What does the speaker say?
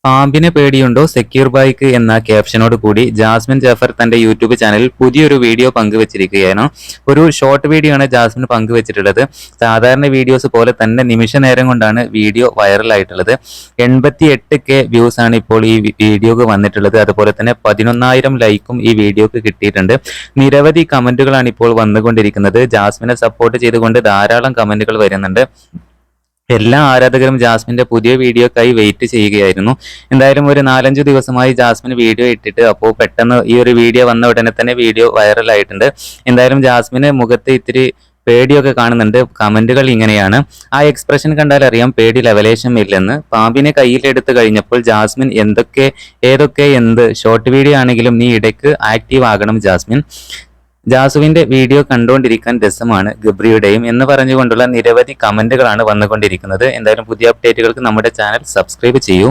പാമ്പിനെ പേടിയുണ്ടോ secure bike എന്ന ക്യാപ്ഷനോട് കൂടി ജാസ്മിൻ ജാഫർ തന്റെ യൂട്യൂബ് ചാനലിൽ പുതിയൊരു വീഡിയോ പങ്കുവച്ചിരിക്കുകയാണ്. ഒരു ഷോർട്ട് വീഡിയോ ആണ് ജാസ്മിൻ പങ്കുവച്ചിട്ടുള്ളത്. സാധാരണ വീഡിയോസ് പോലെ തന്നെ നിമിഷ നേരം കൊണ്ടാണ് വീഡിയോ വൈറലായിട്ടുള്ളത്. 88K വ്യൂസ് ആണ് ഇപ്പോൾ ഈ വീഡിയോക്ക് വന്നിട്ടുള്ളത്. അതുപോലെ തന്നെ 11,000 ലൈക്കും ഈ വീഡിയോക്ക് കിട്ടിയിട്ടുണ്ട്. നിരവധി കമന്റുകളാണ് ഇപ്പോൾ വന്നുകൊണ്ടിരിക്കുന്നത്. ജാസ്മിനെ സപ്പോർട്ട് ചെയ്തുകൊണ്ട് ധാരാളം കമന്റുകൾ വരുന്നുണ്ട്. എല്ലാ ആരാധകരും ജാസ്മിന്റെ പുതിയ വീഡിയോക്കായി വെയിറ്റ് ചെയ്യുകയായിരുന്നു. എന്തായാലും ഒരു 4-5 ദിവസമായി ജാസ്മിൻ വീഡിയോ ഇട്ടിട്ട്, അപ്പോൾ പെട്ടെന്ന് ഈ ഒരു വീഡിയോ വന്ന ഉടനെ തന്നെ വീഡിയോ വൈറലായിട്ടുണ്ട്. എന്തായാലും ജാസ്മിന് മുഖത്ത് ഇത്തിരി പേടിയൊക്കെ കാണുന്നുണ്ട്. കമന്റുകൾ ഇങ്ങനെയാണ്: ആ എക്സ്പ്രഷൻ കണ്ടാൽ അറിയാം പേടി ലെവലേശം ഇല്ലെന്ന്. പാമ്പിനെ കയ്യിലെടുത്ത് കഴിഞ്ഞപ്പോൾ ജാസ്മിൻ എന്ത് ഷോർട്ട് വീഡിയോ ആണെങ്കിലും നീ ഇടയ്ക്ക് ആക്റ്റീവ് ആകണം ജാസ്മിൻ. ജാസുവിന്റെ വീഡിയോ കണ്ടുകൊണ്ടിരിക്കാൻ രസമാണ് ഗബ്രിയുടെയും എന്ന് പറഞ്ഞുകൊണ്ടുള്ള നിരവധി കമന്റുകളാണ് വന്നുകൊണ്ടിരിക്കുന്നത്. എന്തായാലും പുതിയ അപ്ഡേറ്റുകൾക്ക് നമ്മുടെ ചാനൽ സബ്സ്ക്രൈബ് ചെയ്യൂ.